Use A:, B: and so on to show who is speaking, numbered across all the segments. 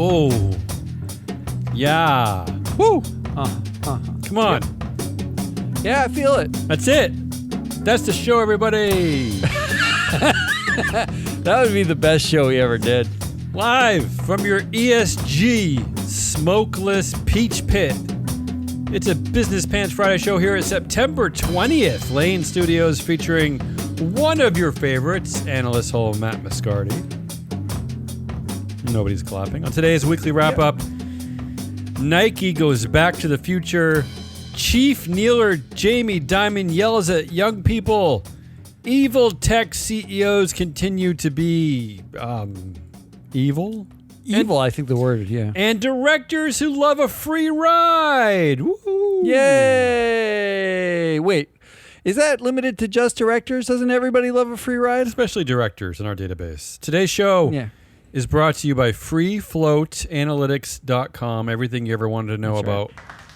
A: Oh. Yeah.
B: Woo!
A: Come on.
B: Yeah, I feel it.
A: That's it. That's the show, everybody.
B: That would be the best show we ever did.
A: Live from your ESG smokeless peach pit. It's a Business Pants Friday show here at September 20th. Lane Studios featuring one of your favorites, AnalystHole-man Matt Moscardi. Nobody's clapping. On today's weekly wrap-up, Nike goes back to the future. Chief Kneeler Jamie Dimon yells at young people. Evil tech CEOs continue to be evil.
B: Evil, I think the word, yeah.
A: And directors who love a free ride. Woo-hoo.
B: Yay! Wait, is that limited to just directors? Doesn't everybody love a free ride?
A: Especially directors in our database. Today's show is brought to you by freefloatanalytics.com. Everything you ever wanted to know about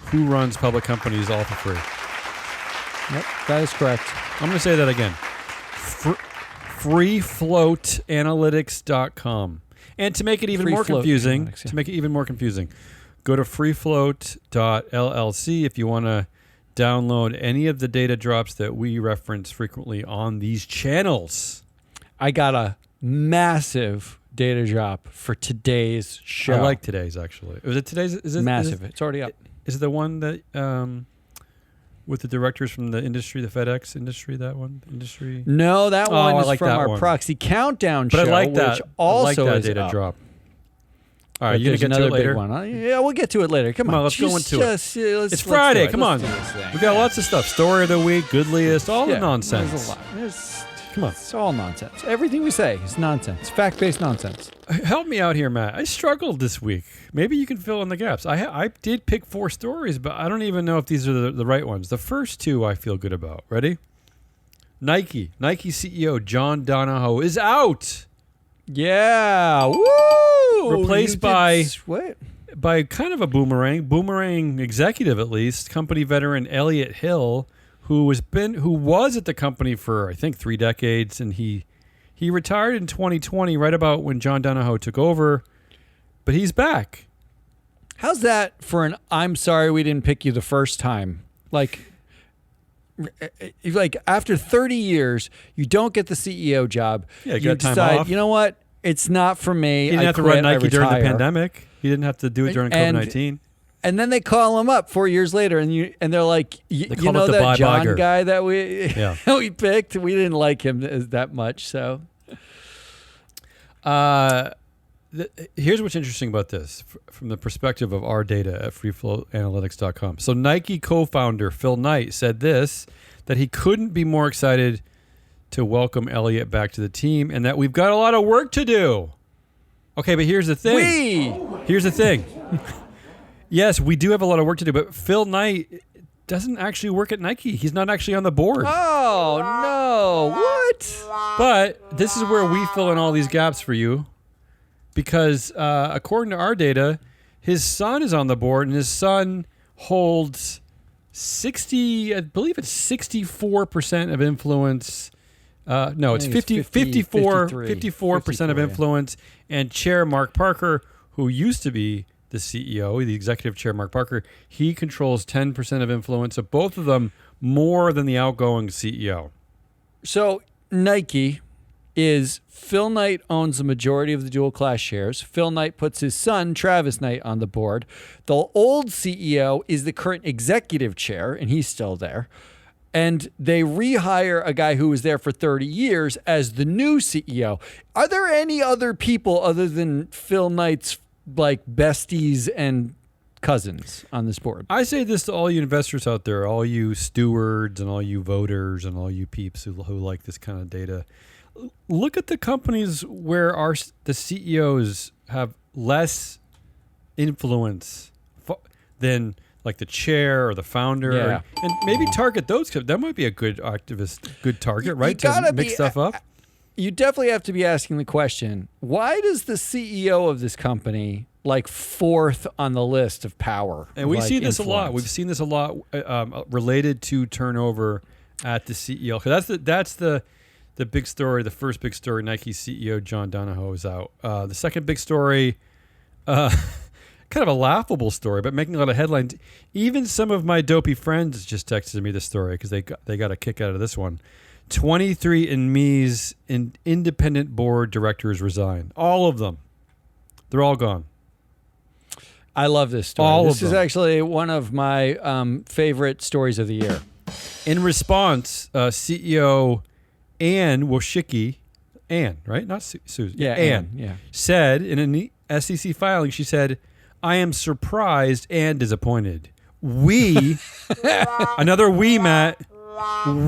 A: who runs public companies all for free.
B: Yep, that is correct.
A: I'm going to say that again. freefloatanalytics.com. And to make it even more confusing, go to freefloat.llc if you want to download any of the data drops that we reference frequently on these channels.
B: I got a massive data drop for today's show.
A: I like today's, actually. Was it today's? Is it
B: massive? It's already up.
A: Is it the one that with the directors from the industry, the FedEx industry, that one? Industry?
B: No, that one is
A: like
B: from our
A: one.
B: Proxy Countdown show,
A: but I like that.
B: which also
A: I like that
B: is
A: data
B: up.
A: drop. All right,
B: But
A: you going to get to it later?
B: Big one. Yeah, we'll get to it later. Come on,
A: let's go into it. It's
B: Friday.
A: Friday. Come on. We got lots of stuff. Story of the week, goodliest, all the nonsense.
B: There's a lot.
A: Come on.
B: It's all nonsense. Everything we say is nonsense. Fact-based nonsense.
A: Help me out here, Matt. I struggled this week. Maybe you can fill in the gaps. I did pick 4 stories, but I don't even know if these are the right ones. The first 2 I feel good about. Ready? Nike CEO John Donahoe is out.
B: Yeah. Woo!
A: Replaced by kind of a boomerang executive at least, company veteran Elliott Hill, who was at the company for I think 3 decades, and he retired in 2020, right about when John Donahoe took over, but he's back.
B: How's that for an I'm sorry we didn't pick you the first time? Like after 30 years, you don't get the CEO job.
A: Yeah,
B: you decide,
A: off.
B: You know what? It's not for me.
A: He didn't have to run Nike during the pandemic. He didn't have to do it during COVID-19.
B: And then they call him up 4 years later, and they're like, you know that John guy that we picked? We didn't like him that much. So,
A: here's what's interesting about this from the perspective of our data at freefloatanalytics.com. So Nike co-founder Phil Knight said that he couldn't be more excited to welcome Elliott back to the team, and that we've got a lot of work to do. Okay, but here's the thing. Yes, we do have a lot of work to do, but Phil Knight doesn't actually work at Nike. He's not actually on the board.
B: Oh, no. What?
A: But this is where we fill in all these gaps for you, because according to our data, his son is on the board, and his son holds 64% of influence. No, it's 54% of influence. And chair Mark Parker, who used to be the CEO, the executive chair Mark Parker, he controls 10% of influence of both of them, more than the outgoing CEO.
B: So Nike is Phil Knight owns the majority of the dual class shares. Phil Knight puts his son, Travis Knight, on the board. The old CEO is the current executive chair, and he's still there. And they rehire a guy who was there for 30 years as the new CEO. Are there any other people other than Phil Knight's besties and cousins on this board?
A: I say this to all you investors out there, all you stewards and all you voters and all you peeps who like this kind of data. Look at the companies where the CEOs have less influence than like the chair or the founder, and maybe target those. That might be a good target, right? To mix stuff up.
B: You definitely have to be asking the question: why does the CEO of this company like 4th on the list of power?
A: And we see this a lot. We've seen this a lot related to turnover at the CEO. Because that's the big story. The first big story: Nike CEO John Donahoe is out. The second big story. Kind of a laughable story, but making a lot of headlines. Even some of my dopey friends just texted me this story because they got a kick out of this one. 23andMe's independent board directors resign. All of them. They're all gone.
B: I love this story.
A: All
B: this
A: of
B: is
A: them.
B: actually one of my favorite stories of the year.
A: In response, CEO Ann Washicki, Ann, right? Not Susan.
B: Yeah,
A: Ann.
B: Yeah.
A: Said in an SEC filing, she said, I am surprised and disappointed. We, another we, Matt,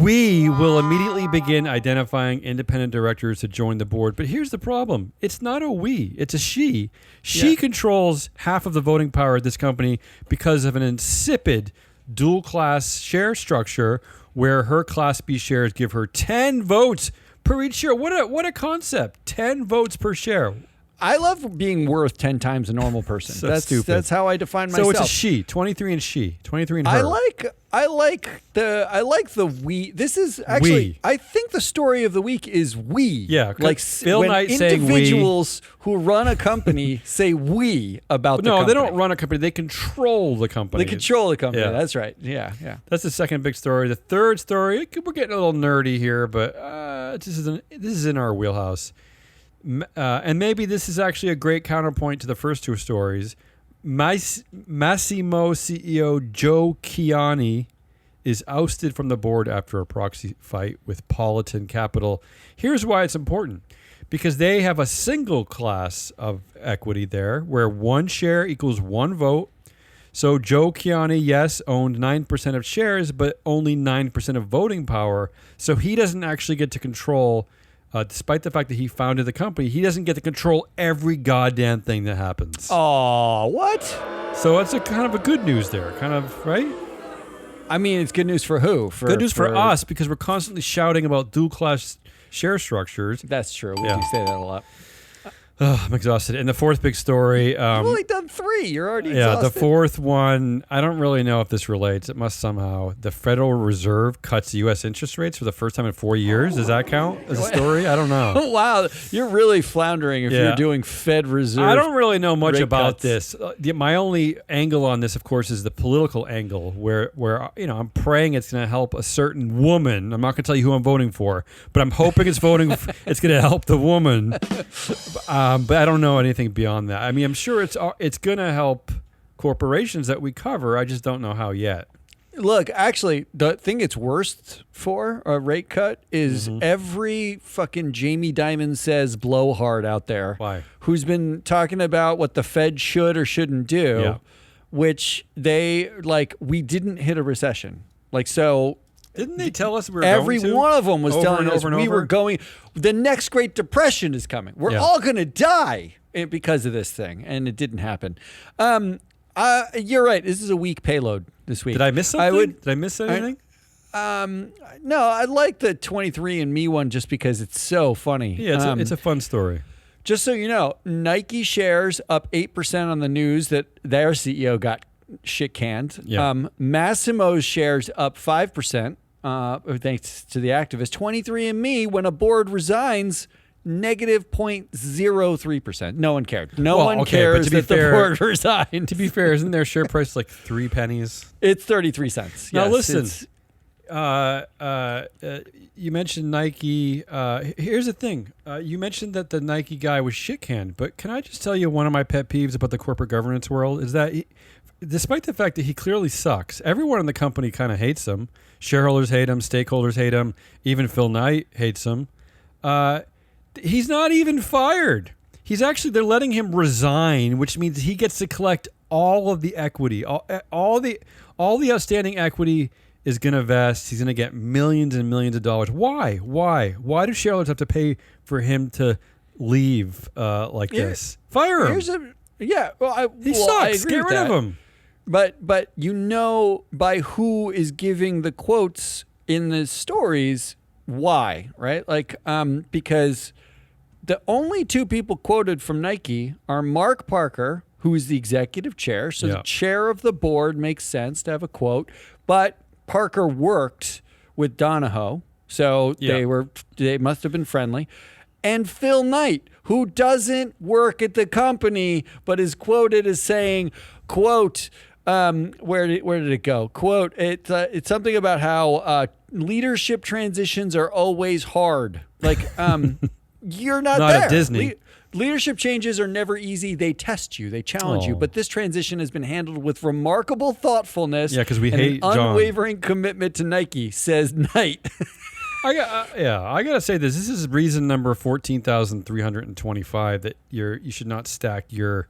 A: we will immediately begin identifying independent directors to join the board. But here's the problem. It's not a we, it's a she. She controls half of the voting power at this company because of an insipid dual class share structure where her Class B shares give her 10 votes per each share. What a concept. 10 votes per share.
B: I love being worth 10 times a normal person.
A: So
B: that's
A: stupid.
B: That's how I define myself.
A: So it's a she, 23 and she, 23 and her.
B: I like the we. This is actually
A: We.
B: I think the story of the week is we.
A: Yeah,
B: like
A: Phil
B: when
A: Knight saying we.
B: individuals who run a company say we about the
A: No,
B: company.
A: they don't run a company. They control the company.
B: They control the company.
A: Yeah.
B: That's right. Yeah.
A: That's the second big story. The third story, we're getting a little nerdy here, but this is in our wheelhouse. And maybe this is actually a great counterpoint to the first two stories. Massimo CEO Joe Chiani is ousted from the board after a proxy fight with Politan Capital. Here's why it's important. Because they have a single class of equity there where one share equals one vote. So Joe Chiani, yes, owned 9% of shares, but only 9% of voting power. So he doesn't actually get to control, despite the fact that he founded the company, he doesn't get to control every goddamn thing that happens.
B: Oh, what?
A: So it's a kind of a good news there, kind of, right?
B: I mean, it's good news for who?
A: Good news for us because we're constantly shouting about dual class share structures.
B: That's true. We do say that a lot.
A: I'm exhausted. And the fourth big story.
B: You've only done 3. You're already exhausted.
A: The fourth one, I don't really know if this relates. It must somehow. The Federal Reserve cuts U.S. interest rates for the first time in 4 years. Does that count as a story? I don't know.
B: Oh, wow. You're really floundering if
A: Yeah.
B: you're doing Fed Reserve.
A: I don't really know much
B: rate
A: about
B: cuts.
A: this. My only angle on this, of course, is the political angle where I'm praying it's going to help a certain woman. I'm not going to tell you who I'm voting for, but I'm hoping it's it's going to help the woman. But I don't know anything beyond that. I mean, I'm sure it's going to help corporations that we cover. I just don't know how yet.
B: Look, actually, the thing it's worst for a rate cut is every fucking Jamie Dimon says blowhard out there.
A: Why?
B: Who's been talking about what the Fed should or shouldn't do,
A: Yeah.
B: which we didn't hit a recession.
A: Didn't they tell us we were
B: Every
A: going to?
B: one of them was
A: Over
B: telling
A: and
B: us
A: over and
B: we
A: over?
B: were going. The next Great Depression is coming. We're all going to die because of this thing, and it didn't happen. You're right. This is a weak payload this week.
A: Did I miss something? Did I miss anything?
B: No, I like the 23andMe one just because it's so funny.
A: Yeah, it's a fun story.
B: Just so you know, Nike shares up 8% on the news that their CEO got shit canned.
A: Yeah.
B: Massimo's shares up 5%. Thanks to the activist. 23andMe, when a board resigns, negative 0.03%. No one cared. No one cares that the board resigned.
A: To be fair, isn't their share price like 3 pennies?
B: It's 33 cents.
A: Now
B: Yes,
A: listen, you mentioned Nike. Here's the thing. You mentioned that the Nike guy was shit canned, but can I just tell you one of my pet peeves about the corporate governance world is that despite the fact that he clearly sucks, everyone in the company kind of hates him. Shareholders hate him. Stakeholders hate him. Even Phil Knight hates him. He's not even fired. They're letting him resign, which means he gets to collect all of the equity. All the outstanding equity is going to vest. He's going to get millions and millions of dollars. Why? Why do shareholders have to pay for him to leave like this? Fire him. He sucks. Get rid of him.
B: But by who is giving the quotes in the stories, why, right? Because the only 2 people quoted from Nike are Mark Parker, who is the executive chair. So the chair of the board makes sense to have a quote. But Parker worked with Donahoe, so they must have been friendly. and Phil Knight, who doesn't work at the company, but is quoted as saying, quote, where did it go? Quote, it's something about how leadership transitions are always hard. Like, you're not there.
A: At Disney.
B: Leadership changes are never easy. They test you. They challenge you. But this transition has been handled with remarkable thoughtfulness.
A: Yeah, because we
B: and
A: hate
B: an
A: John.
B: Unwavering commitment to Nike, says Knight.
A: I gotta say this. This is reason number 14,325 that you should not stack your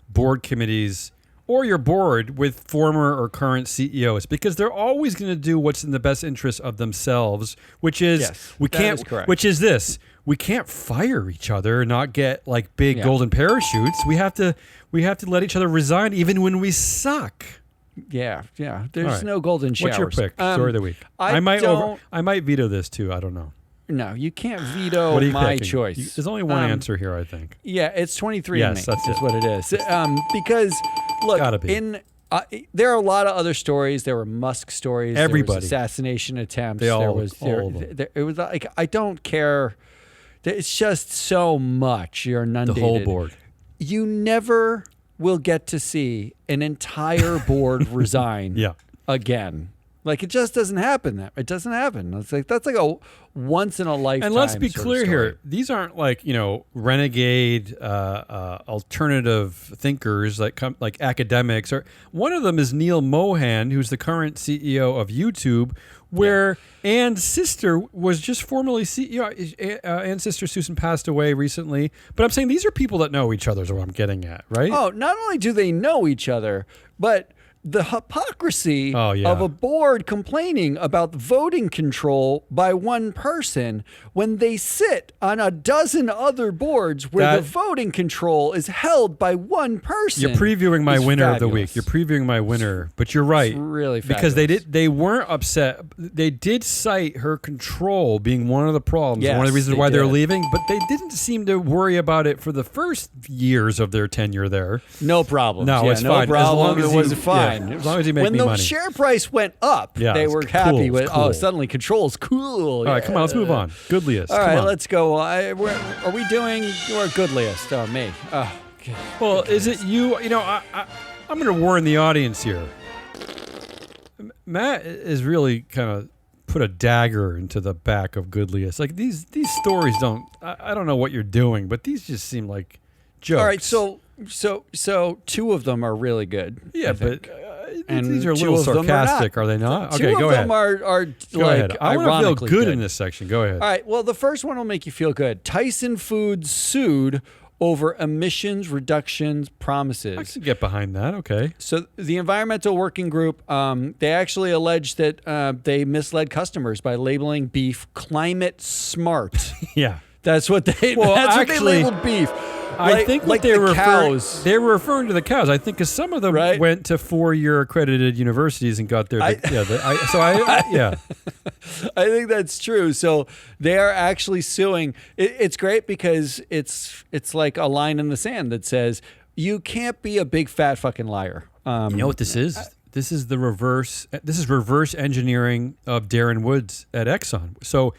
A: board committees or your board with former or current CEOs, because they're always going to do what's in the best interest of themselves, which is we can't fire each other and not get like big golden parachutes. We have to let each other resign even when we suck.
B: Yeah. There's no golden showers.
A: What's your pick? Story of the week. I might veto this too. I don't know.
B: No, you can't veto my choice.
A: There's only one answer here, I think.
B: Yeah, it's 23andMe.
A: Yes, that's
B: what it is. Because look, there are a lot of other stories. There were Musk stories.
A: Everybody.
B: There was assassination attempts.
A: All of them.
B: It was like, I don't care. It's just so much. You're inundated.
A: The whole board.
B: You never will get to see an entire board resign again. Like, it just doesn't happen. It doesn't happen. It's like, that's like a once in a lifetime.
A: And let's be clear here. These aren't like, renegade alternative thinkers like academics. Or one of them is Neil Mohan, who's the current CEO of YouTube, where Ann's sister was just formerly CEO. Ann's sister Susan passed away recently. But I'm saying these are people that know each other is what I'm getting at, right?
B: Oh, not only do they know each other, but the hypocrisy of a board complaining about voting control by one person when they sit on a dozen other boards where the voting control is held by one person.
A: You're previewing my winner
B: fabulous.
A: of the week. You're previewing my winner, but you're right.
B: It's really fabulous.
A: Because they weren't upset. They did cite her control being one of the problems, one of the reasons why they're leaving, but they didn't seem to worry about it for the first years of their tenure there.
B: No problem.
A: No, it's fine.
B: Problem. It was fine.
A: As long as you make me money.
B: When the share price went up, they were happy with, suddenly control's cool.
A: All right, come on, let's move on. Goodliest.
B: All right, let's go. Are we doing your Goodliest? Oh, me. Oh, okay.
A: Well, is it you? I'm going to warn the audience here. Matt is really kind of put a dagger into the back of Goodliest. Like these stories don't, I don't know what you're doing, but these just seem like jokes.
B: All right, so two of them are really good.
A: Yeah, but these are a little sarcastic, are they not? Okay, go ahead.
B: Two of them are like,
A: I want to feel good
B: in
A: this section. Go ahead.
B: All right, well, the first one will make you feel good. Tyson Foods sued over emissions reductions promises.
A: I can get behind that. Okay.
B: So the Environmental Working Group, they actually allege that they misled customers by labeling beef climate smart.
A: Yeah.
B: That's what they what they labeled beef.
A: I think what they were
B: cows.
A: They were referring to the cows. I think because some of them went to 4-year accredited universities and got their. I
B: think that's true. So they are actually suing. It's great because it's like a line in the sand that says you can't be a big fat fucking liar.
A: You know what this is? This is the reverse. This is reverse engineering of Darren Woods at Exxon. So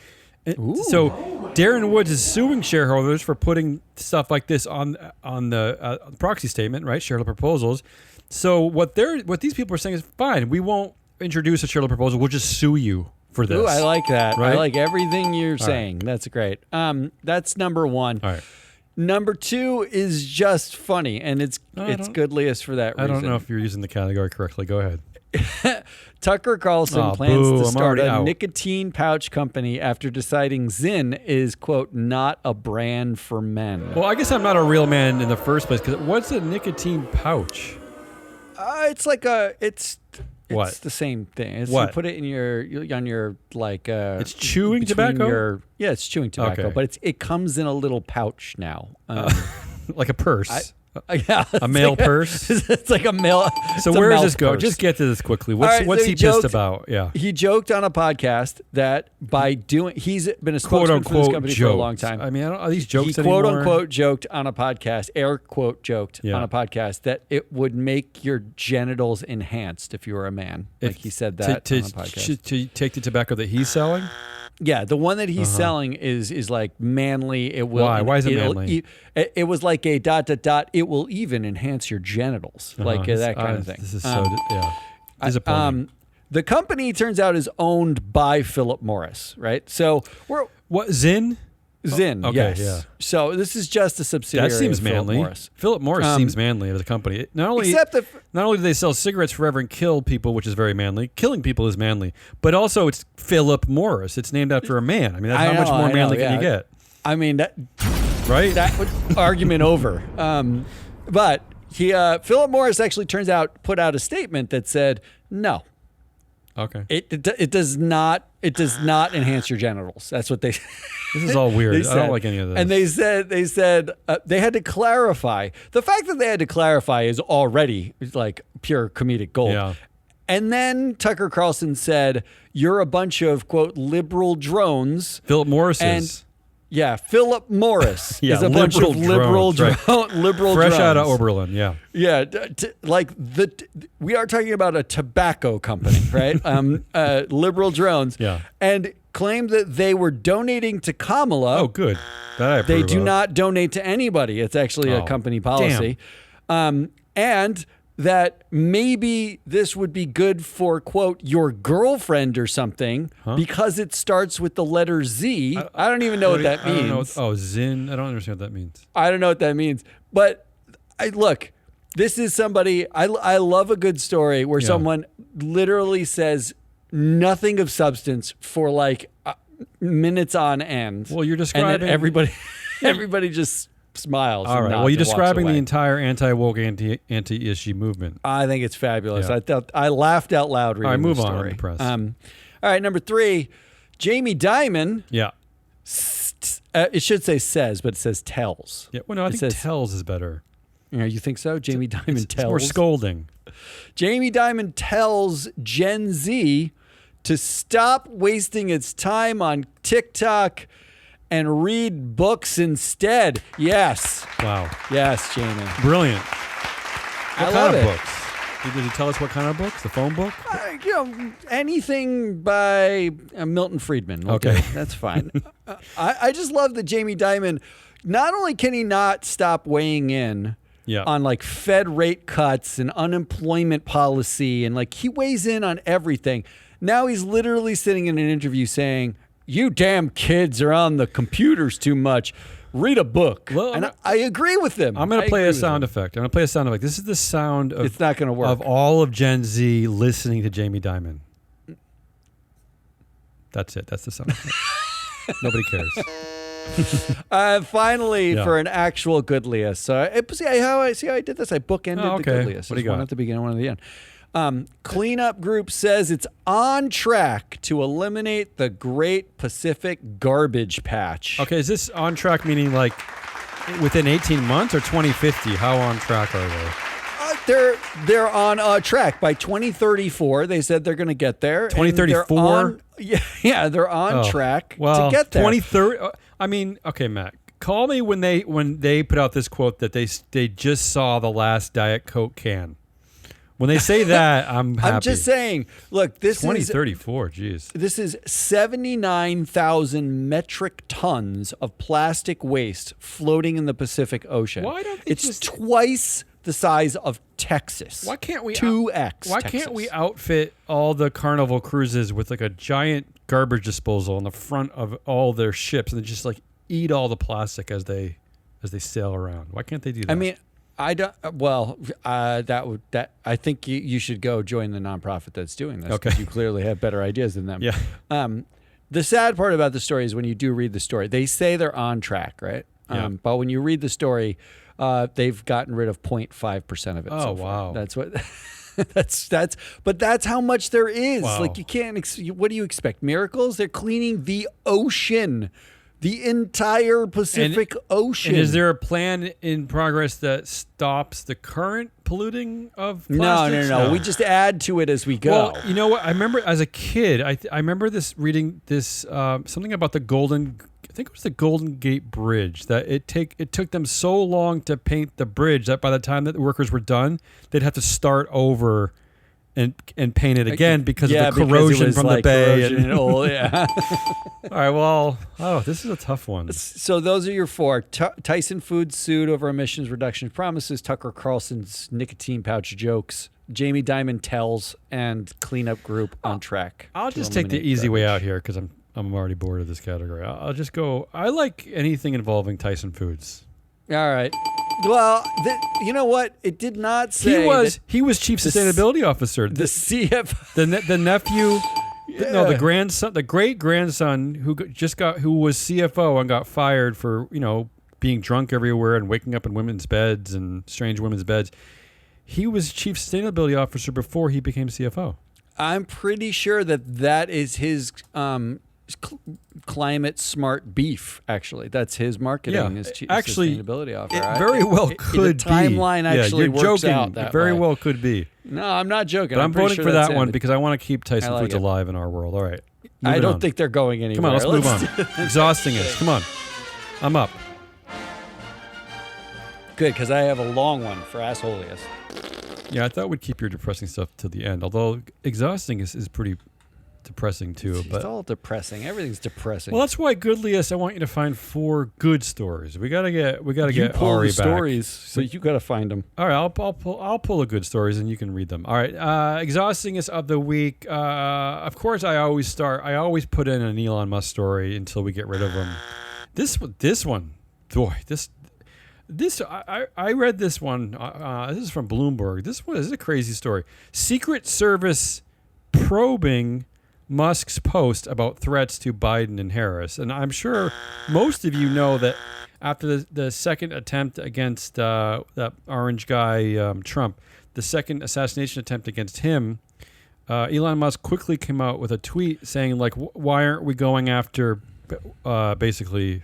A: Darren Woods is suing shareholders for putting stuff like this on the proxy statement, right? Shareholder proposals. So what these people are saying is fine. We won't introduce a shareholder proposal. We'll just sue you for this.
B: Ooh, I like that.
A: Right?
B: I like everything you're saying. Right. That's great. That's number one.
A: All right.
B: Number two is just funny, and it's Goodliest for that reason.
A: I don't know if you're using the category correctly. Go ahead.
B: Tucker Carlson plans to start a nicotine pouch company after deciding Zyn is, quote, not a brand for men.
A: Well, I guess I'm not a real man in the first place, because what's a nicotine pouch?
B: It's like
A: It's
B: the same thing. It's
A: what?
B: You put it in your like.
A: It's chewing tobacco.
B: It's chewing tobacco, but it comes in a little pouch now,
A: like a purse.
B: Yeah,
A: a male purse.
B: It's like a male.
A: So where does this go? Just get to this quickly. What's he pissed about? Yeah,
B: he joked on a podcast that he's been a spokesman for this company for a long time.
A: I mean, are these jokes
B: he
A: anymore?
B: quote unquote joked on a podcast, air quote joked on a podcast that it would make your genitals enhanced if you were a man. Like he said that on a podcast.
A: To take the tobacco that he's selling.
B: Yeah, the one that he's selling is like manly. It will.
A: Why is it
B: it'll
A: manly?
B: It was like a ... It will even enhance your genitals, like that kind of thing.
A: This is disappointing.
B: The company turns out is owned by Philip Morris, right? So we're
A: What, Zinn?
B: Zinn,
A: okay,
B: yes.
A: yeah.
B: So this is just a subsidiary.
A: That seems
B: of Philip
A: manly.
B: Morris.
A: Philip Morris seems manly as a company. Not only do they sell cigarettes forever and kill people, which is very manly. Killing people is manly, but also it's Philip Morris. It's named after a man. I mean, how much more manly can you get?
B: I mean,
A: Right?
B: That would argument over. But Philip Morris actually turns out put out a statement that said no.
A: Okay.
B: It does not enhance your genitals. That's what they.
A: This is all weird. I don't like any of this.
B: And they said they had to clarify. The fact that they had to clarify is already like pure comedic gold.
A: Yeah.
B: And then Tucker Carlson said, "You're a bunch of quote liberal drones."
A: Philip Morris is.
B: Yeah, Philip Morris
A: Yeah,
B: is a bunch of liberal
A: drones, right.
B: liberal
A: Fresh
B: drones.
A: out of Oberlin, yeah.
B: Yeah, we are talking about a tobacco company, right? Liberal drones.
A: Yeah.
B: And claimed that they were donating to Kamala.
A: Oh, good. That I
B: They
A: approve
B: do
A: of.
B: not donate to anybody. It's actually a company policy. And that maybe this would be good for, quote, your girlfriend or something because it starts with the letter Z. I don't even know what that means.
A: Zinn. I don't understand what that means.
B: I don't know what that means. But look, this is somebody, I love a good story where someone literally says nothing of substance for like minutes on end.
A: Well, you're describing...
B: And then everybody just smiles.
A: All right. Well, you're describing the entire anti-woke, anti-ESG movement.
B: I think it's fabulous.
A: Yeah.
B: I laughed out loud reading
A: move
B: the
A: on
B: story.
A: in the press.
B: All right, number 3, Jamie Dimon.
A: Yeah.
B: It should say says, but it says tells.
A: Yeah. Well, no, I think tells is better.
B: You think so? Jamie Dimon tells.
A: It's more scolding.
B: Jamie Dimon tells Gen Z to stop wasting its time on TikTok and read books instead. Yes.
A: Wow.
B: Yes, Jamie.
A: Brilliant. What kind of books? Did he tell us what kind of books? The phone book?
B: Anything by Milton Friedman. Okay. That's fine. I just love that Jamie Dimon, not only can he not stop weighing in on like Fed rate cuts and unemployment policy, and like he weighs in on everything. Now he's literally sitting in an interview saying, "You damn kids are on the computers too much. Read a book."
A: Well,
B: and I agree with him.
A: I'm going to play a sound effect. I'm going to play a sound effect. This is the sound of,
B: it's not going to work.
A: of all of Gen Z listening to Jamie Dimon. That's it. That's the sound effect. Nobody cares.
B: Finally, for an actual Goodliest. So see how I did this? I bookended the Goodliest.
A: What do you got?
B: One at the beginning, one at the end. Cleanup Group says it's on track to eliminate the Great Pacific Garbage Patch.
A: Okay, is this on track meaning like within 18 months or 2050? How on track are they?
B: They're on track. By 2034, they said they're going to get there.
A: 2034?
B: Yeah, they're on track to get there.
A: 2030. I mean, okay, Matt. Call me when they put out this quote that they just saw the last Diet Coke can. When they say that, I'm happy.
B: I'm just saying, look, this
A: 2034, geez.
B: This is 79,000 metric tons of plastic waste floating in the Pacific Ocean.
A: Why don't they
B: it's twice the size of Texas.
A: Why can't we
B: 2x?
A: Why
B: Texas.
A: can't we outfit all the Carnival cruises with like a giant garbage disposal on the front of all their ships and just like eat all the plastic as they sail around? Why can't they do that?
B: I mean, I don't. Well, I think you should go join the nonprofit that's doing this.
A: Okay,
B: you clearly have better ideas than them.
A: Yeah.
B: The sad part about the story is when you do read the story, they say they're on track, right?
A: Yeah.
B: But when you read the story, they've gotten rid of 0.5% of it.
A: Oh,
B: so
A: wow.
B: far. That's what. But that's how much there is.
A: Wow.
B: Like you can't. What do you expect? Miracles? They're cleaning the ocean. The entire Pacific Ocean.
A: And is there a plan in progress that stops the current polluting of plastics?
B: No. We just add to it as we go.
A: Well, you know what? I remember as a kid, I remember reading this something about I think it was the Golden Gate Bridge, that it took them so long to paint the bridge that by the time that the workers were done, they'd have to start over and paint it again because of the corrosion from the bay. All right, well, this is a tough one.
B: So those are your four. Tyson Foods sued over emissions reduction promises, Tucker Carlson's nicotine pouch jokes, Jamie Dimon tells, and cleanup group on track.
A: I'll just take the easy way out here because I'm already bored of this category. I'll just go, I like anything involving Tyson Foods.
B: All right. Well, you know what? It did not say
A: he was chief sustainability officer.
B: The CF,
A: the nephew, the grandson, the great grandson who was CFO and got fired for being drunk everywhere and waking up in women's beds and strange women's beds. He was chief sustainability officer before he became CFO.
B: I'm pretty sure that is his climate smart beef. Actually, that's his marketing. His chief sustainability officer.
A: It very well could
B: be. The timeline actually works out that
A: way. It very
B: way.
A: well could be.
B: No, I'm not joking.
A: But I'm voting for that one because I want to keep Tyson Foods alive in our world. All right.
B: I don't think they're going anywhere.
A: Come on, let's move on. Exhausting us. Come on. I'm up.
B: Good, because I have a long one for Assholiest.
A: Yeah, I thought we'd keep your depressing stuff to the end, although exhausting is pretty depressing too.
B: It's all depressing. Everything's depressing.
A: Well, that's why Goodliest, I want you to find 4 good stories. We gotta get Ari back.
B: Stories, so you gotta find them.
A: All right, I'll pull the good stories and you can read them. All right, exhaustingest of the week. Of course, I always put in an Elon Musk story until we get rid of him. This one, boy, I read this one. This is from Bloomberg. This is a crazy story. Secret Service probing Musk's post about threats to Biden and Harris. And I'm sure most of you know that after the second attempt against that orange guy, Trump, the second assassination attempt against him, Elon Musk quickly came out with a tweet saying, like, why aren't we going after basically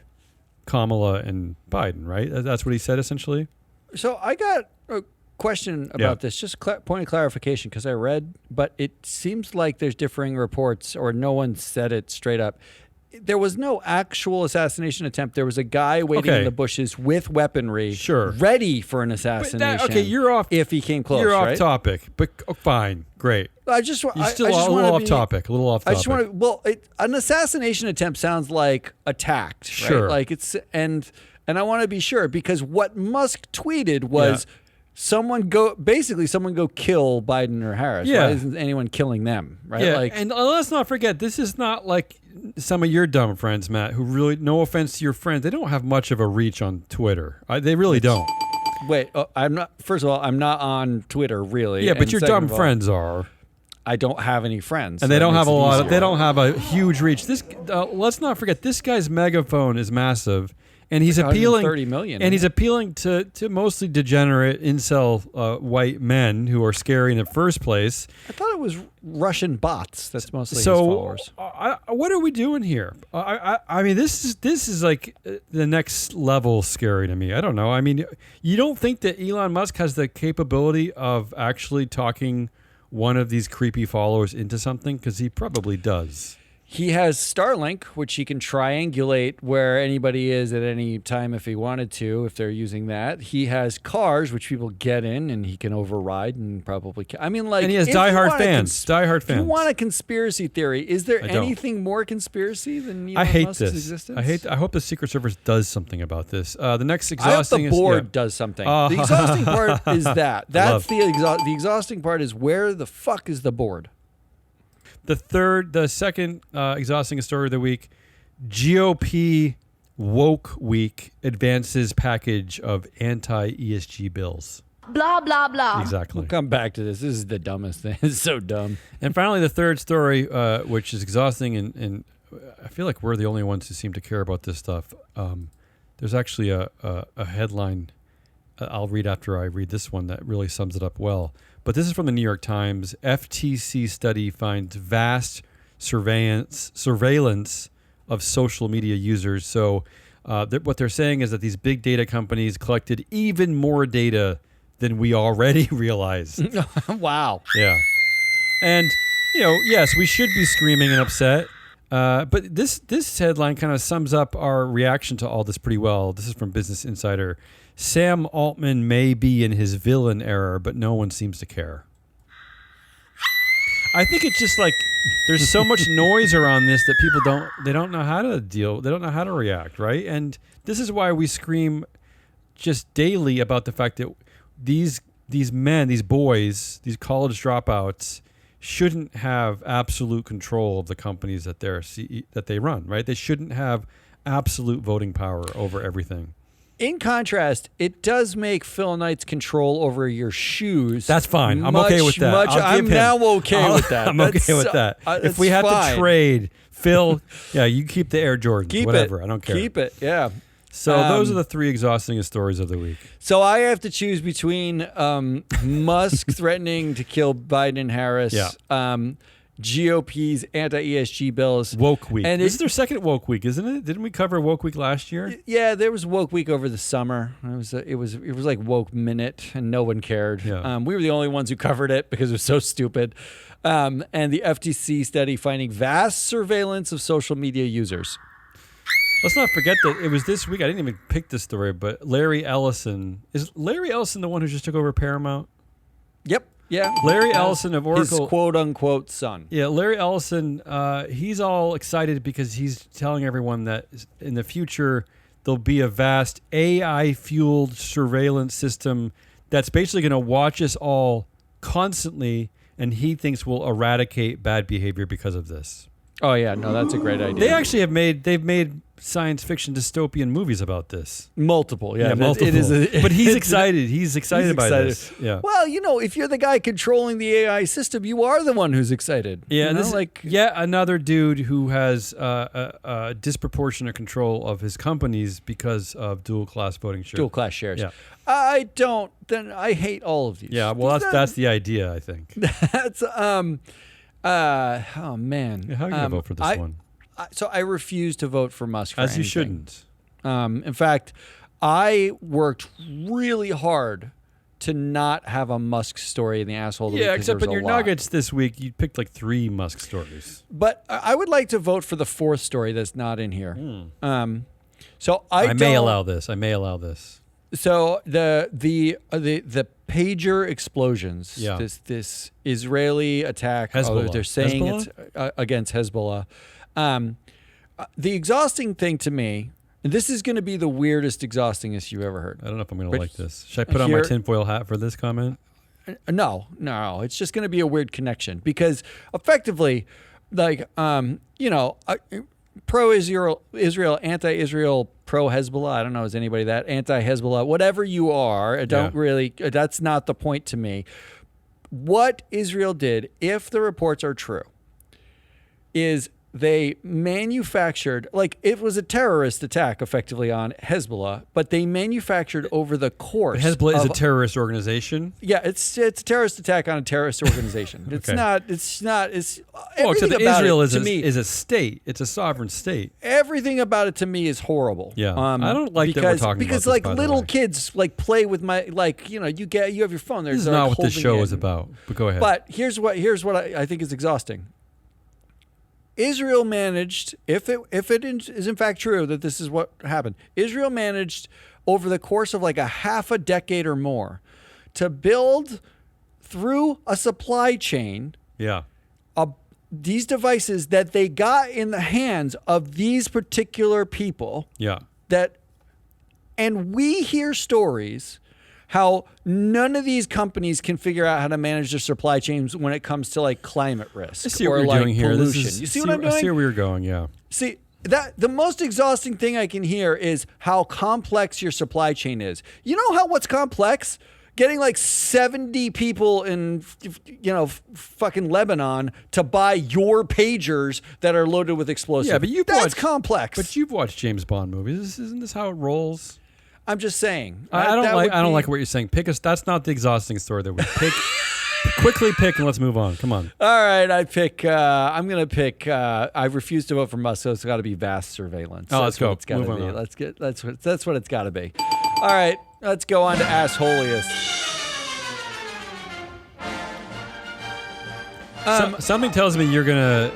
A: Kamala and Biden, right? That's what he said, essentially.
B: So I got a question about this. Just point of clarification, because I read, but it seems like there's differing reports, or no one said it straight up. There was no actual assassination attempt. There was a guy waiting in the bushes with weaponry, ready for an assassination.
A: You're off.
B: If he came close,
A: you're
B: right?
A: off topic, but fine, great.
B: You're still a
A: little off topic.
B: I just want to. An assassination attempt sounds like attacked,
A: sure.
B: Right? Like it's and I want to be sure, because what Musk tweeted was someone go kill Biden or Harris.
A: Yeah.
B: Why isn't anyone killing them? Right.
A: Yeah. And let's not forget, this is not like some of your dumb friends, Matt, who really, no offense to your friends, they don't have much of a reach on Twitter. They really don't.
B: Wait, I'm not. First of all, I'm not on Twitter really.
A: Yeah, but your dumb friends are.
B: I don't have any friends,
A: and they don't have a lot. They don't have a huge reach. This, let's not forget, this guy's megaphone is massive, and he's appealing
B: 30 million,
A: and he's appealing to mostly degenerate incel white men who are scary in the first place.
B: I thought it was Russian bots. That's mostly his followers.
A: What are we doing here? I mean, this is like the next level scary to me. I don't know. I mean, you don't think that Elon Musk has the capability of actually talking one of these creepy followers into something? Because he probably does.
B: He has Starlink, which he can triangulate where anybody is at any time if he wanted to, if they're using that. He has cars, which people get in, and he can override and probably. I mean, like,
A: and he has diehard fans.
B: If you want a conspiracy theory, is there anything more conspiracy than Elon Musk's existence?
A: I hope the Secret Service does something about this. The next exhausting.
B: I hope the board does something. The exhausting part is that. That's the exhausting part is where the fuck is the board?
A: The second exhausting story of the week, GOP woke week advances package of anti-ESG bills.
C: Blah, blah, blah.
A: Exactly.
B: We'll come back to this. This is the dumbest thing. It's so dumb.
A: And finally, the third story, which is exhausting, and I feel like we're the only ones who seem to care about this stuff. There's actually a headline I'll read after I read this one that really sums it up well. But this is from the New York Times. FTC study finds vast surveillance of social media users. So what they're saying is that these big data companies collected even more data than we already realized.
B: Wow.
A: Yeah. And, yes, we should be screaming and upset. But this headline kind of sums up our reaction to all this pretty well. This is from Business Insider. Sam Altman may be in his villain era, but no one seems to care. I think it's just like there's so much noise around this that people don't know how to deal. They don't know how to react, right? And this is why we scream just daily about the fact that these men, these boys, these college dropouts shouldn't have absolute control of the companies that they run, right? They shouldn't have absolute voting power over everything.
B: In contrast, it does make Phil Knight's control over your shoes.
A: That's fine. I'm okay with that.
B: I'm now okay with that.
A: I'm okay with that. If we have to trade, Phil, yeah, you keep the Air Jordans, whatever. I don't care.
B: Keep it, yeah.
A: So those are the three exhausting stories of the week.
B: So I have to choose between Musk threatening to kill Biden and Harris, GOP's anti-ESG bills.
A: Woke week. And this is their second woke week, isn't it? Didn't we cover woke week last year?
B: Yeah, there was woke week over the summer. It was like woke minute, and no one cared.
A: Yeah.
B: We were the only ones who covered it because it was so stupid. And the FTC study finding vast surveillance of social media users.
A: Let's not forget that it was this week. I didn't even pick this story, but Larry Ellison. Is Larry Ellison the one who just took over Paramount?
B: Yep. Yeah.
A: Larry Ellison of Oracle.
B: His quote-unquote son.
A: Yeah, Larry Ellison, he's all excited because he's telling everyone that in the future there'll be a vast AI-fueled surveillance system that's basically going to watch us all constantly, and he thinks will eradicate bad behavior because of this.
B: Oh, yeah. No, that's a great idea.
A: They actually they've made science fiction dystopian movies about this.
B: Multiple, yeah.
A: Multiple.
B: It is
A: but he's excited. He's excited by this. Yeah.
B: Well, if you're the guy controlling the AI system, you are the one who's excited.
A: Yeah, this is yet another dude who has a disproportionate control of his companies because of dual class voting shares.
B: Dual class shares.
A: Yeah.
B: I hate all of these.
A: Yeah, well, that's the idea, I think.
B: That's oh man.
A: How are you gonna vote for this one?
B: So I refuse to vote for Musk.
A: As you shouldn't.
B: In fact, I worked really hard to not have a Musk story in the asshole.
A: Yeah, except in your nuggets this week, you picked like 3 Musk stories.
B: But I would like to vote for the 4th story that's not in here. So I
A: may allow this.
B: So the pager explosions.
A: Yeah.
B: This Israeli attack.
A: Hezbollah.
B: They're saying it's against Hezbollah. The exhausting thing to me, and this is going to be the weirdest exhaustingest you've ever heard.
A: I don't know if I'm going to like this. Should I put on my tinfoil hat for this comment?
B: No. It's just going to be a weird connection because effectively, pro-Israel, anti-Israel, pro-Hezbollah. I don't know, is anybody that? Anti-Hezbollah, whatever you are, that's not the point to me. What Israel did, if the reports are true, is they manufactured, it was a terrorist attack effectively on Hezbollah, but they manufactured over the course.
A: But Hezbollah is a terrorist organization?
B: Yeah, it's a terrorist attack on a terrorist organization.
A: Okay.
B: It's everything
A: except
B: about
A: Israel
B: it,
A: is a state. It's a sovereign state.
B: Everything about it to me is horrible.
A: Yeah. I don't like that we're talking
B: because
A: about this,
B: little kids play with my you have your phone.
A: This is not what this show is about. But go ahead.
B: But here's what I think is exhausting. Israel managed, if it is in fact true that this is what happened, Israel managed over the course of a half a decade or more to build through a supply chain these devices that they got in the hands of these particular people.
A: Yeah.
B: And we hear stories how none of these companies can figure out how to manage their supply chains when it comes to climate risk.
A: I see what you're doing here.
B: Pollution. You see what I'm doing?
A: I see where you're going, yeah.
B: See, the most exhausting thing I can hear is how complex your supply chain is. You know what's complex? Getting 70 people in fucking Lebanon to buy your pagers that are loaded with explosives.
A: Yeah, but
B: that's complex.
A: But you've watched James Bond movies. Isn't this how it rolls?
B: I'm just saying.
A: I don't like what you're saying. That's not the exhausting story that we pick. Quickly pick and let's move on. Come on.
B: All right, I'm going to pick. I refuse to vote for Musk, so it's got to be vast surveillance.
A: Oh, let's go.
B: It's got to
A: move
B: be.
A: on.
B: That's what it's got to be. All right, let's go on to Assholiest.
A: Something tells me you're going to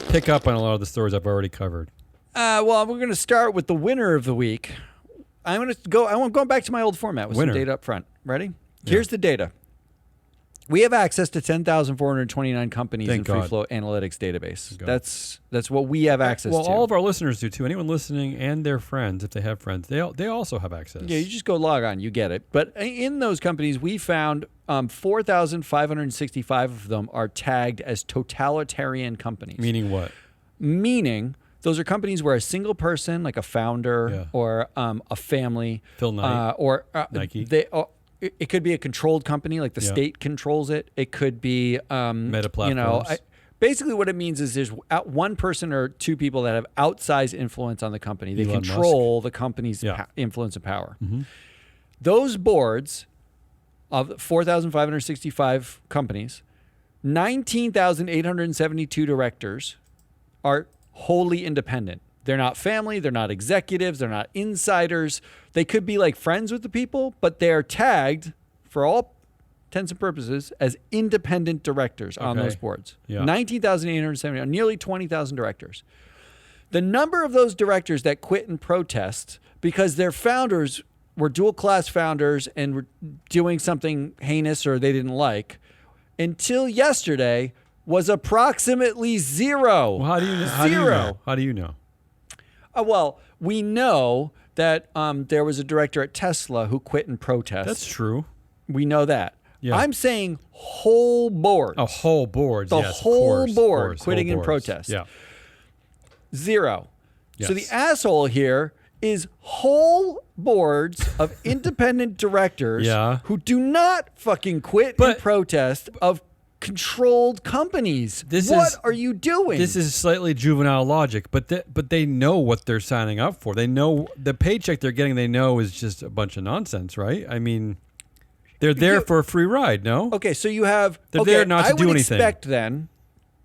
A: pick up on a lot of the stories I've already covered.
B: Well, we're going to start with the winner of the week. I'm going back to my old format with some data up front. Ready? Yeah. Here's the data. We have access to 10,429 companies
A: Thank
B: in free
A: God.
B: float analytics database.
A: God.
B: That's what we have access
A: Well,
B: to.
A: all of our listeners do too. Anyone listening and their friends, if they have friends, they also have access.
B: Yeah, you just go log on, you get it. But in those companies, we found 4,565 of them are tagged as totalitarian companies.
A: Meaning what?
B: Meaning those are companies where a single person, like a founder or a family,
A: Phil Knight,
B: or
A: Nike.
B: It could be a controlled company, like the state controls it. It could be
A: Meta platforms.
B: Basically, what it means is there's one person or two people that have outsized influence on the company. They
A: Elon
B: control the company's influence and power.
A: Mm-hmm.
B: Those boards of 4,565 companies, 19,872 directors are wholly independent. They're not family. They're not executives. They're not insiders. They could be like friends with the people, but they're tagged for all intents and purposes as independent directors on those boards.
A: Yeah.
B: 19,870, nearly 20,000 directors. The number of those directors that quit and protest because their founders were dual class founders and were doing something heinous or they didn't like until yesterday was approximately zero.
A: Well, how do you know? How do you know?
B: Well, we know that there was a director at Tesla who quit and protest.
A: That's true.
B: We know that.
A: Yeah.
B: I'm saying whole boards.
A: Oh, whole boards.
B: The
A: yes,
B: whole
A: of course,
B: board
A: of course,
B: quitting
A: whole
B: in
A: boards.
B: protest.
A: Yeah.
B: Zero.
A: Yes.
B: So the asshole here is whole boards of independent directors who do not fucking quit and protest of controlled companies. What are you doing?
A: This is slightly juvenile logic, but they know what they're signing up for. They know the paycheck they're getting. They know is just a bunch of nonsense, right? I mean, they're there for a free ride. No.
B: Okay, so you have.
A: They're there not to do anything.
B: I would expect then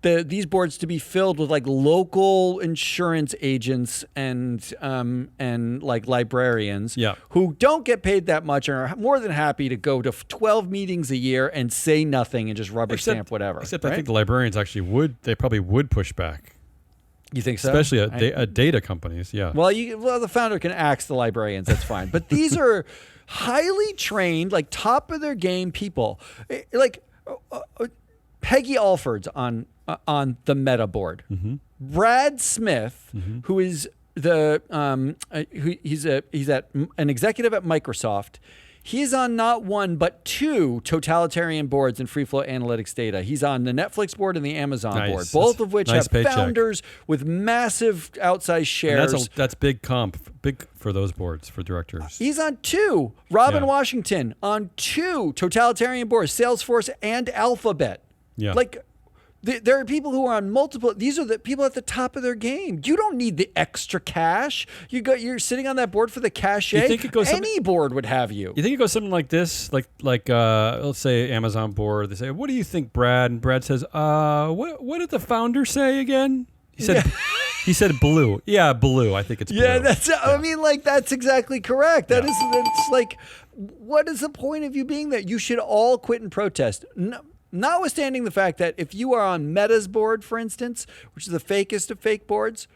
B: these boards to be filled with like local insurance agents and like librarians who don't get paid that much and are more than happy to go to 12 meetings a year and say nothing and just rubber stamp whatever.
A: Except I think the librarians actually probably would push back.
B: You think so?
A: Especially at data companies, yeah.
B: Well, the founder can axe the librarians. That's fine. But these are highly trained, like top of their game people, like Peggy Alford's on the Meta board. Mm-hmm. Brad Smith, who is he's an executive at Microsoft. He's on not one but two totalitarian boards in free float analytics data. He's on the Netflix board and the Amazon board, both of which have founders with massive outsized shares.
A: And that's big for those boards for directors.
B: He's on two. Robin Washington on two totalitarian boards, Salesforce and Alphabet.
A: Yeah.
B: Like, there are people who are on multiple. These are the people at the top of their game. You don't need the extra cash. You're sitting on that board for the cachet.
A: You think it goes
B: Any board would have you.
A: You think it goes something like this? Like let's say Amazon board. They say, "What do you think, Brad?" And Brad says, "What did the founder say again?" He said, "He said blue." Yeah, blue. I think it's blue.
B: Yeah, I mean, like that's exactly correct. That's like, what is the point of you being there? You should all quit and protest. No. Notwithstanding the fact that if you are on Meta's board, for instance, which is the fakest of fake boards,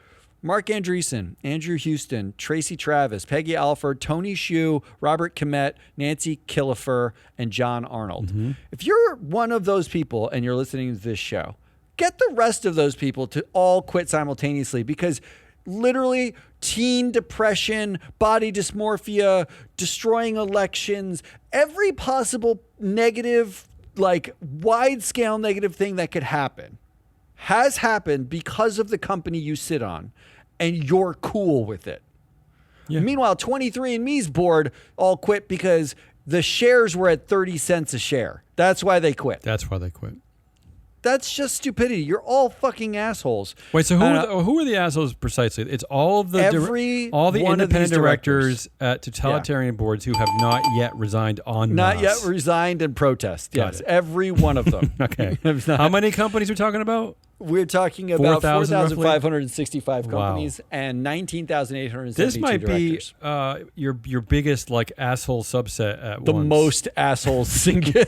B: Mark Andreessen, Andrew Houston, Tracy Travis, Peggy Alford, Tony Hsu, Robert Komet, Nancy Killefer, and John Arnold. Mm-hmm. If you're one of those people and you're listening to this show, get the rest of those people to all quit simultaneously because literally teen depression, body dysmorphia, destroying elections, every possible negative like wide-scale negative thing that could happen has happened because of the company you sit on, and you're cool with it. Yeah. Meanwhile, 23andMe's board all quit because the shares were at 30 cents a share. That's why they quit. That's just stupidity. You're all fucking assholes.
A: Wait, so who are the assholes precisely? It's all of the independent directors at totalitarian boards who have not yet resigned en masse.
B: Not yet resigned in protest. Yes, every one of them.
A: Okay. How many companies are we talking about?
B: We're talking about 4,565 companies and 19,872
A: This might
B: directors.
A: Be your biggest like asshole subset at
B: the
A: once.
B: Most asshole single.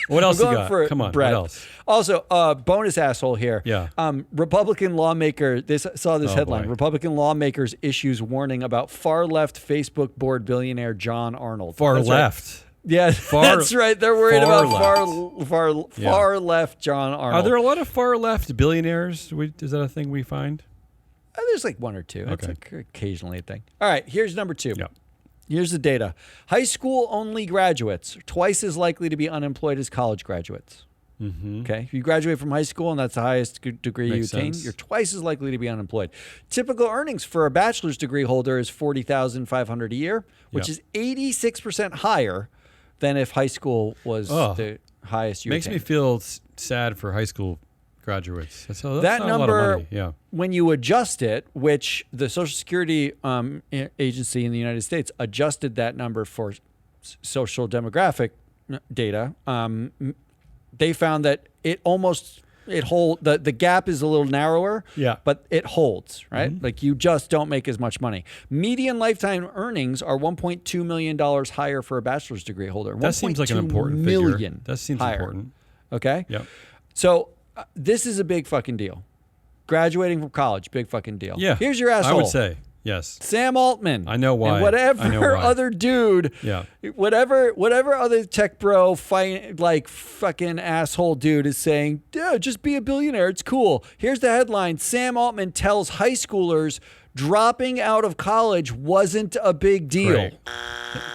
A: What else you got? Come on,
B: Brad.
A: What else?
B: Also, bonus asshole here.
A: Yeah.
B: Republican lawmaker, saw this headline.
A: Boy.
B: Republican lawmakers issues warning about far left Facebook board billionaire John Arnold.
A: Far left.
B: Yeah, that's right. They're worried
A: far
B: about far left John Arnold.
A: Are there a lot of far left billionaires? Is that a thing we find?
B: There's like one or two.
A: Okay.
B: It's like occasionally a thing. All right, here's number 2.
A: Yeah.
B: Here's the data. High school only graduates are twice as likely to be unemployed as college graduates.
A: Mm-hmm.
B: Okay. If you graduate from high school and that's the highest degree you attain, you're twice as likely to be unemployed. Typical earnings for a bachelor's degree holder is $40,500 a year, which is 86% higher than if high school was the highest you
A: Makes
B: attained.
A: me feel sad for high school graduates. That's
B: That
A: not
B: number,
A: a lot of money. Yeah.
B: when you adjust it, which the Social Security agency in the United States adjusted that number for social demographic data, they found that the gap is a little narrower, but it holds, right?
A: Mm-hmm.
B: Like you just don't make as much money. Median lifetime earnings are $1.2 million higher for a bachelor's degree holder.
A: That seems like an important figure. That seems important.
B: Okay?
A: Yep.
B: So this is a big fucking deal. Graduating from college, big fucking deal.
A: Yeah.
B: Here's your asshole.
A: I would say, yes.
B: Sam Altman.
A: I know why.
B: And whatever other dude, whatever other tech bro fucking asshole dude is saying, yeah, just be a billionaire. It's cool. Here's the headline. Sam Altman tells high schoolers dropping out of college wasn't a big deal.
A: Great.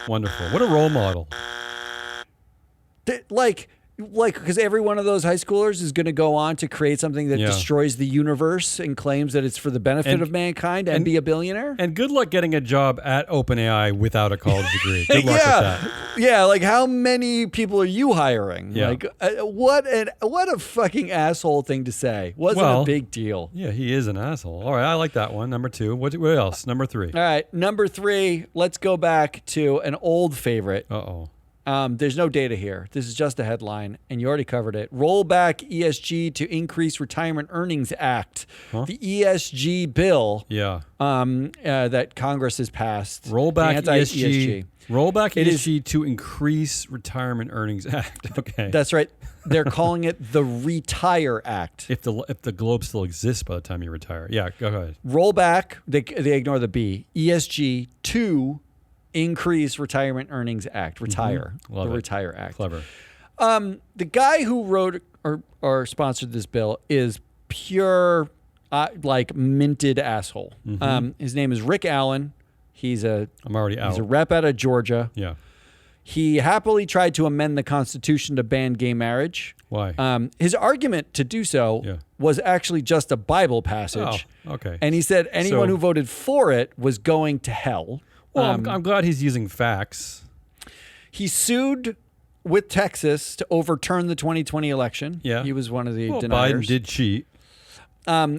A: Wonderful. What a role model.
B: Because every one of those high schoolers is going to go on to create something that destroys the universe and claims that it's for the benefit of mankind and be a billionaire.
A: And good luck getting a job at OpenAI without a college degree. Good luck with that.
B: Yeah, like how many people are you hiring?
A: Yeah.
B: Like what a fucking asshole thing to say. Wasn't a big deal.
A: Yeah, he is an asshole. All right, I like that one. Number 2. What else? Number 3.
B: All right, number 3. Let's go back to an old favorite.
A: Uh-oh.
B: There's no data here. This is just a headline, and you already covered it. Roll back ESG to increase Retirement Earnings Act. Huh? The ESG bill that Congress has passed.
A: Roll back
B: anti-ESG.
A: Roll back ESG to increase Retirement Earnings Act. Okay.
B: That's right. They're calling it the Retire Act.
A: If the globe still exists by the time you retire. Yeah, go ahead.
B: Roll back, they ignore the B, ESG to increase Retirement Earnings Act. Retire.
A: Mm-hmm.
B: Retire Act.
A: Clever.
B: The guy who wrote or sponsored this bill is pure, minted asshole.
A: Mm-hmm.
B: His name is Rick Allen.
A: I'm already out.
B: He's a rep out of Georgia.
A: Yeah.
B: He happily tried to amend the Constitution to ban gay marriage.
A: Why?
B: His argument to do so was actually just a Bible passage.
A: Oh, okay.
B: And he said anyone who voted for it was going to hell.
A: Well, I'm glad he's using facts.
B: He sued with Texas to overturn the 2020 election.
A: Yeah.
B: He was one of the deniers.
A: Biden did cheat.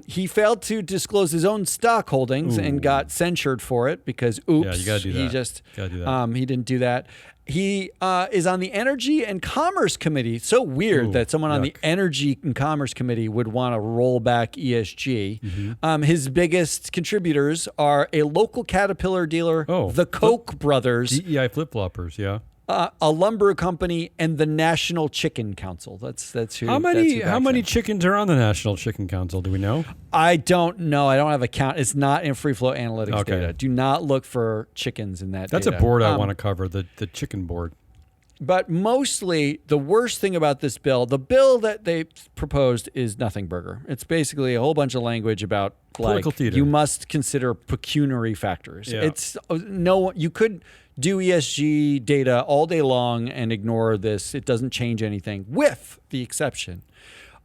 B: He failed to disclose his own stock holdings and got censured for it because,
A: you gotta do that.
B: He didn't do that. He is on the Energy and Commerce Committee. It's so weird that someone on the Energy and Commerce Committee would want to roll back ESG. Mm-hmm. His biggest contributors are a local Caterpillar dealer, the Koch brothers,
A: DEI flip-floppers,
B: a lumber company, and the National Chicken Council. That's who.
A: How many chickens are on the National Chicken Council? Do we know?
B: I don't know. I don't have a count. It's not in free flow analytics data. Do not look for chickens in that.
A: That's
B: data.
A: a board I want to cover. The chicken board.
B: But mostly, the worst thing about this bill, the bill that they proposed, is nothing burger. It's basically a whole bunch of language about
A: political theater.
B: You must consider pecuniary factors.
A: Yeah.
B: It's you could do ESG data all day long and ignore this. It doesn't change anything, with the exception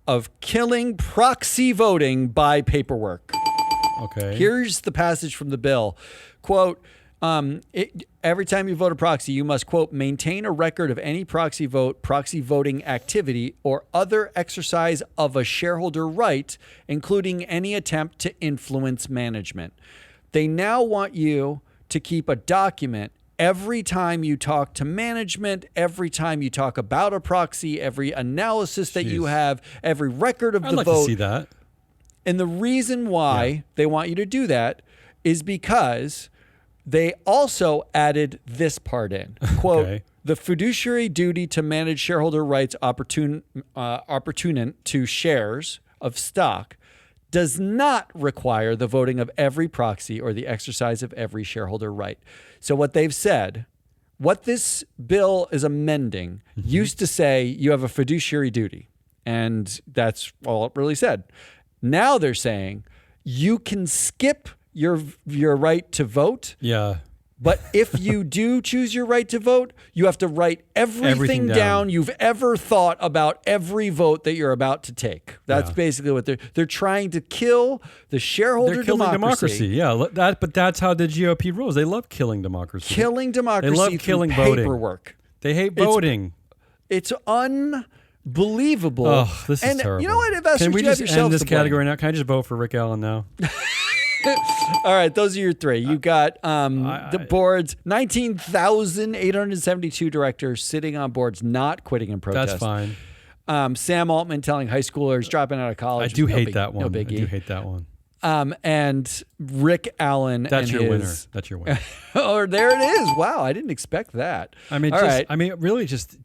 B: of killing proxy voting by paperwork.
A: Okay.
B: Here's the passage from the bill. Quote, every time you vote a proxy, you must, quote, maintain a record of any proxy voting activity, or other exercise of a shareholder right, including any attempt to influence management. They now want you to keep a document every time you talk to management, every time you talk about a proxy, every analysis that you have, every record of the vote.
A: I'd like to see that.
B: And the reason why they want you to do that is because they also added this part in. Quote, the fiduciary duty to manage shareholder rights opportunent to shares of stock does not require the voting of every proxy or the exercise of every shareholder right. So what they've said, what this bill is amending used to say you have a fiduciary duty, and that's all it really said. Now they're saying you can skip your right to vote.
A: Yeah.
B: But if you do choose your right to vote, you have to write everything down you've ever thought about every vote that you're about to take. That's basically what they're trying to kill the shareholder democracy.
A: Yeah, but that's how the GOP rules. They love killing democracy.
B: Killing democracy.
A: They love killing
B: paperwork.
A: They hate voting.
B: It's unbelievable.
A: Oh, this is terrible.
B: You know what, investors,
A: can we just end this category
B: blame.
A: now? Can I just vote for Rick Allen now?
B: All right, those are your three. You got the boards, 19,872 directors sitting on boards, not quitting in protest.
A: That's fine.
B: Sam Altman telling high schoolers dropping out of college.
A: I do hate that one.
B: No biggie.
A: I do hate that one.
B: And Rick Allen.
A: That's your winner. That's your winner.
B: Oh, there it is. Wow, I didn't expect that.
A: I mean, really, just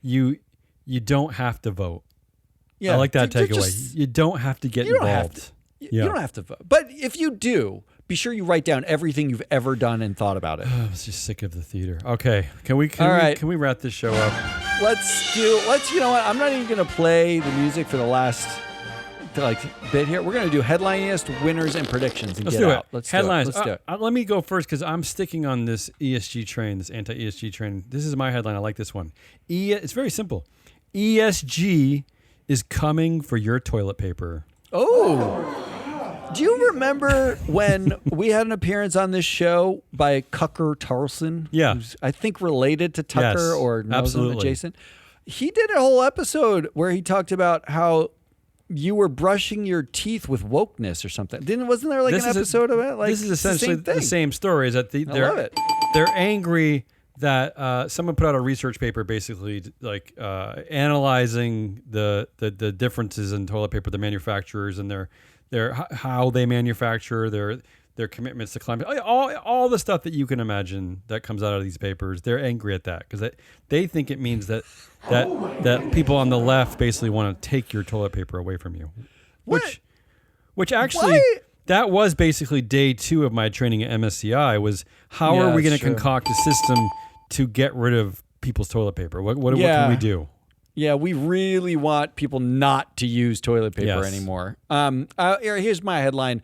A: you don't have to vote. Yeah, I like that takeaway. You don't have to get involved.
B: You don't have to vote. But if you do, be sure you write down everything you've ever done and thought about it.
A: I'm just sick of the theater. Okay. Can we wrap this show up?
B: Let's you know what? I'm not even going to play the music for the last bit here. We're going to do headliniest, winners, and predictions. And
A: Let's
B: get
A: do
B: out.
A: it.
B: Let's
A: Headlines.
B: do it.
A: Let me go first because I'm sticking on this ESG train, this anti-ESG train. This is my headline. I like this one. It's very simple. ESG is coming for your toilet paper.
B: Oh. Do you remember when we had an appearance on this show by Cucker Tarlson?
A: Yeah.
B: Who's, I think, related to Tucker or knows him adjacent. He did a whole episode where he talked about how you were brushing your teeth with wokeness or something. Wasn't there an episode of it?
A: This is essentially the same story. Is that they're angry that someone put out a research paper basically analyzing the differences in toilet paper, the manufacturers and their how they manufacture, their commitments to climate, all the stuff that you can imagine that comes out of these papers. They're angry at that because they think it means that people on the left basically want to take your toilet paper away from you. Which actually that was basically day 2 of my training at MSCI was how are we going to concoct a system to get rid of people's toilet paper? What can we do?
B: Yeah, we really want people not to use toilet paper anymore. Here's my headline.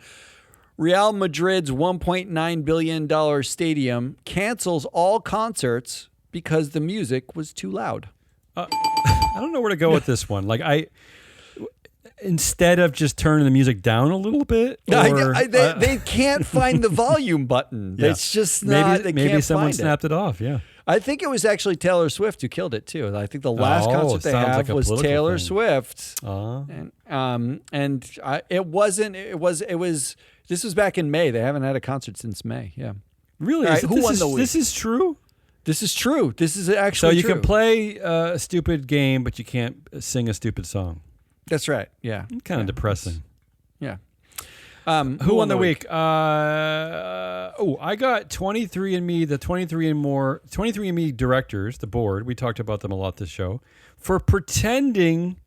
B: Real Madrid's $1.9 billion stadium cancels all concerts because the music was too loud.
A: I don't know where to go with this one. Instead of just turning the music down a little bit,
B: they can't find the volume button. Yeah. It's just not.
A: Maybe someone snapped it off. Yeah.
B: I think it was actually Taylor Swift who killed it too. I think the last concert they have was Taylor Swift, and it wasn't. It was. This was back in May. They haven't had a concert since May. Yeah.
A: Really?
B: Right, who won the week?
A: This is true.
B: This is true. This is actually
A: so you
B: true.
A: can play a stupid game, but you can't sing a stupid song.
B: That's right. Yeah.
A: Kind of depressing.
B: Yeah.
A: Who won the week? I got 23andMe, the 23andMe directors, the board. We talked about them a lot this show for pretending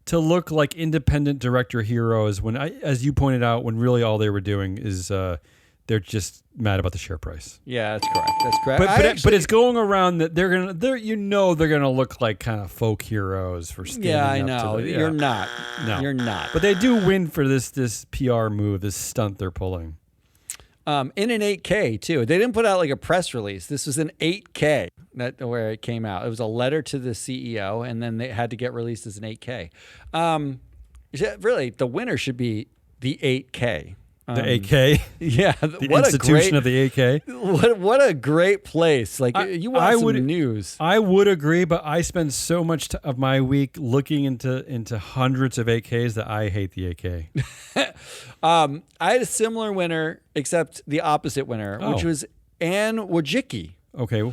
A: to look like independent director heroes when, as you pointed out, when really all they were doing is they're just mad about the share price.
B: Yeah, that's correct. That's correct.
A: But it's going around that they're gonna look like kind of folk heroes for standing up.
B: Yeah, I know. You're not.
A: No,
B: you're not.
A: But they do win for this PR move, this stunt they're pulling.
B: In an 8K too. They didn't put out like a press release. This was an 8K where it came out. It was a letter to the CEO, and then they had to get released as an 8K. Really, the winner should be the 8K.
A: The AK,
B: yeah,
A: the institution of the AK.
B: What a great place! You want some news. I
A: would agree, but I spend so much of my week looking into hundreds of AKs that I hate the AK.
B: I had a similar winner, except the opposite winner, which was Ann Wojcicki.
A: Okay.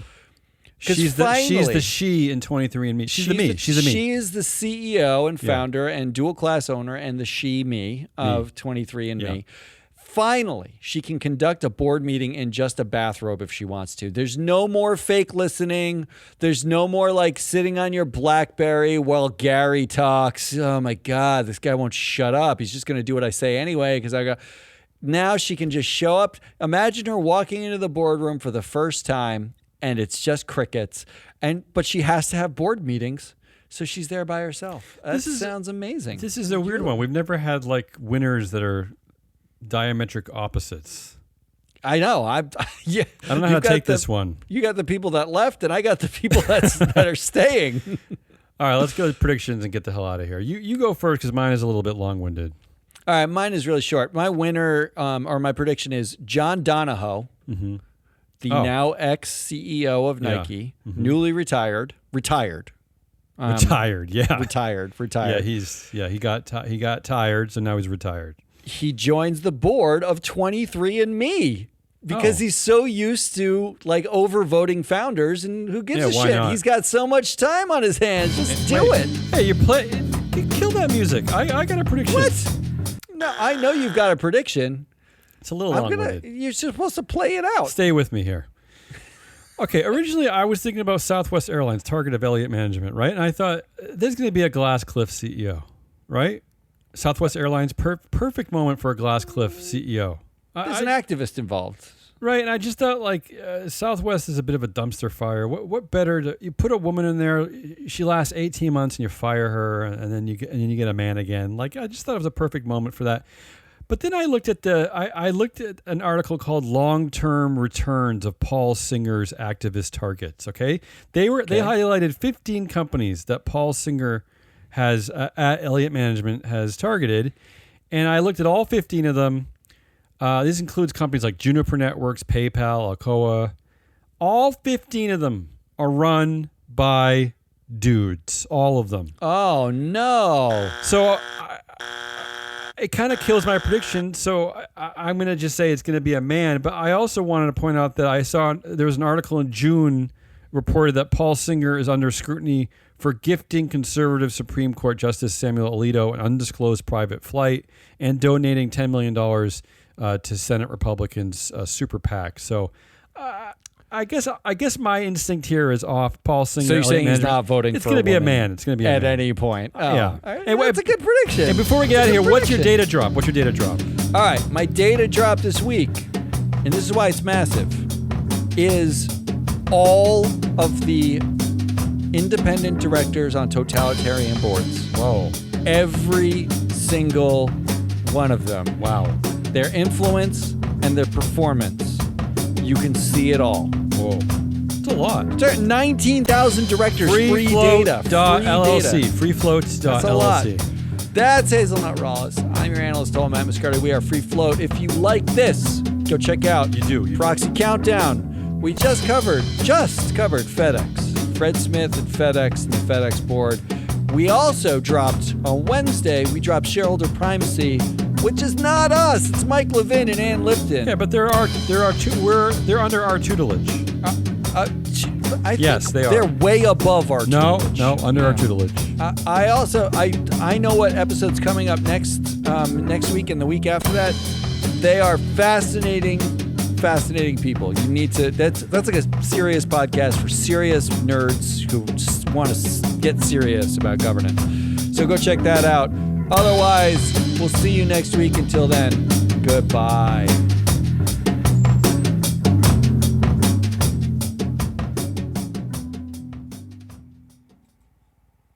A: She's the she in 23andMe. She's the me.
B: She is the CEO and founder and dual class owner and the she-me of 23andMe. Yeah. Finally, she can conduct a board meeting in just a bathrobe if she wants to. There's no more fake listening. There's no more sitting on your BlackBerry while Gary talks. Oh my God, this guy won't shut up. He's just going to do what I say anyway because I got. Now she can just show up. Imagine her walking into the boardroom for the first time and it's just crickets. But she has to have board meetings, so she's there by herself. That sounds amazing.
A: This is a weird one. We've never had like winners that are diametric opposites.
B: I know. I
A: don't know how to take this one.
B: You got the people that left, and I got the people that are staying.
A: All right, let's go to predictions and get the hell out of here. You go first because mine is a little bit long-winded.
B: All right, mine is really short. My winner, or my prediction is John Donahoe, the now ex-CEO of Nike, newly retired.
A: Retired, yeah.
B: Retired.
A: Yeah, he got tired, so now he's retired.
B: He joins the board of 23andMe because he's so used to like overvoting founders, and who gives a shit?
A: Not?
B: He's got so much time on his hands. Just do it.
A: Hey, kill that music. I got a prediction.
B: What? No, I know you've got a prediction.
A: It's a little long-winded.
B: You're supposed to play it out.
A: Stay with me here. Okay, originally I was thinking about Southwest Airlines, target of Elliott Management, right? And I thought, there's going to be a glass cliff CEO, right? Southwest Airlines, perfect moment for a glass cliff CEO.
B: There's an activist involved.
A: Right, and I just thought, like, Southwest is a bit of a dumpster fire. What better you put a woman in there, she lasts 18 months and you fire her, and then you get a man again. Like, I just thought it was a perfect moment for that. But then I looked at an article called "Long-Term Returns of Paul Singer's Activist Targets." Okay, they highlighted 15 companies that Paul Singer has at Elliott Management has targeted, and I looked at all 15 of them. This includes companies like Juniper Networks, PayPal, Alcoa. All 15 of them are run by dudes. All of them.
B: Oh no!
A: So. It kind of kills my prediction, so I'm going to just say it's going to be a man. But I also wanted to point out that I saw there was an article in June reported that Paul Singer is under scrutiny for gifting conservative Supreme Court Justice Samuel Alito an undisclosed private flight and donating $10 million to Senate Republicans' super PAC. So I guess my instinct here is off. Paul Singer.
B: So you're saying he's not voting
A: it's
B: for
A: going to be a
B: woman
A: man. It's going to be a
B: at
A: man.
B: any point. Oh.
A: Yeah.
B: That's a good prediction.
A: And before we get out of here, what's your data drop?
B: All right. My data drop this week, and this is why it's massive, is all of the independent directors on totalitarian boards.
A: Whoa.
B: Every single one of them.
A: Wow.
B: Their influence and their performance. You can see it all.
A: Whoa. It's a lot.
B: 19,000 directors, free data.
A: LLC. Freefloats.LLC.
B: That's a lot. That's Hazelnut Rawless. I'm your AnalystHole-man Matt Moscardi. We are Free Float. If you like this, go check out Proxy Countdown. We just covered FedEx. Fred Smith and FedEx and the FedEx board. We also dropped on Wednesday, we dropped Shareholder Primacy, which is not us. It's Mike Levin and Ann Lipton.
A: Yeah, but they're under our tutelage. Yes, they are.
B: They're way above our tutelage.
A: No, under our tutelage.
B: I know what episode's coming up next week and the week after that. They are fascinating people. You need to. That's like a serious podcast for serious nerds who just want to get serious about governance. So go check that out. Otherwise, we'll see you next week. Until then, goodbye.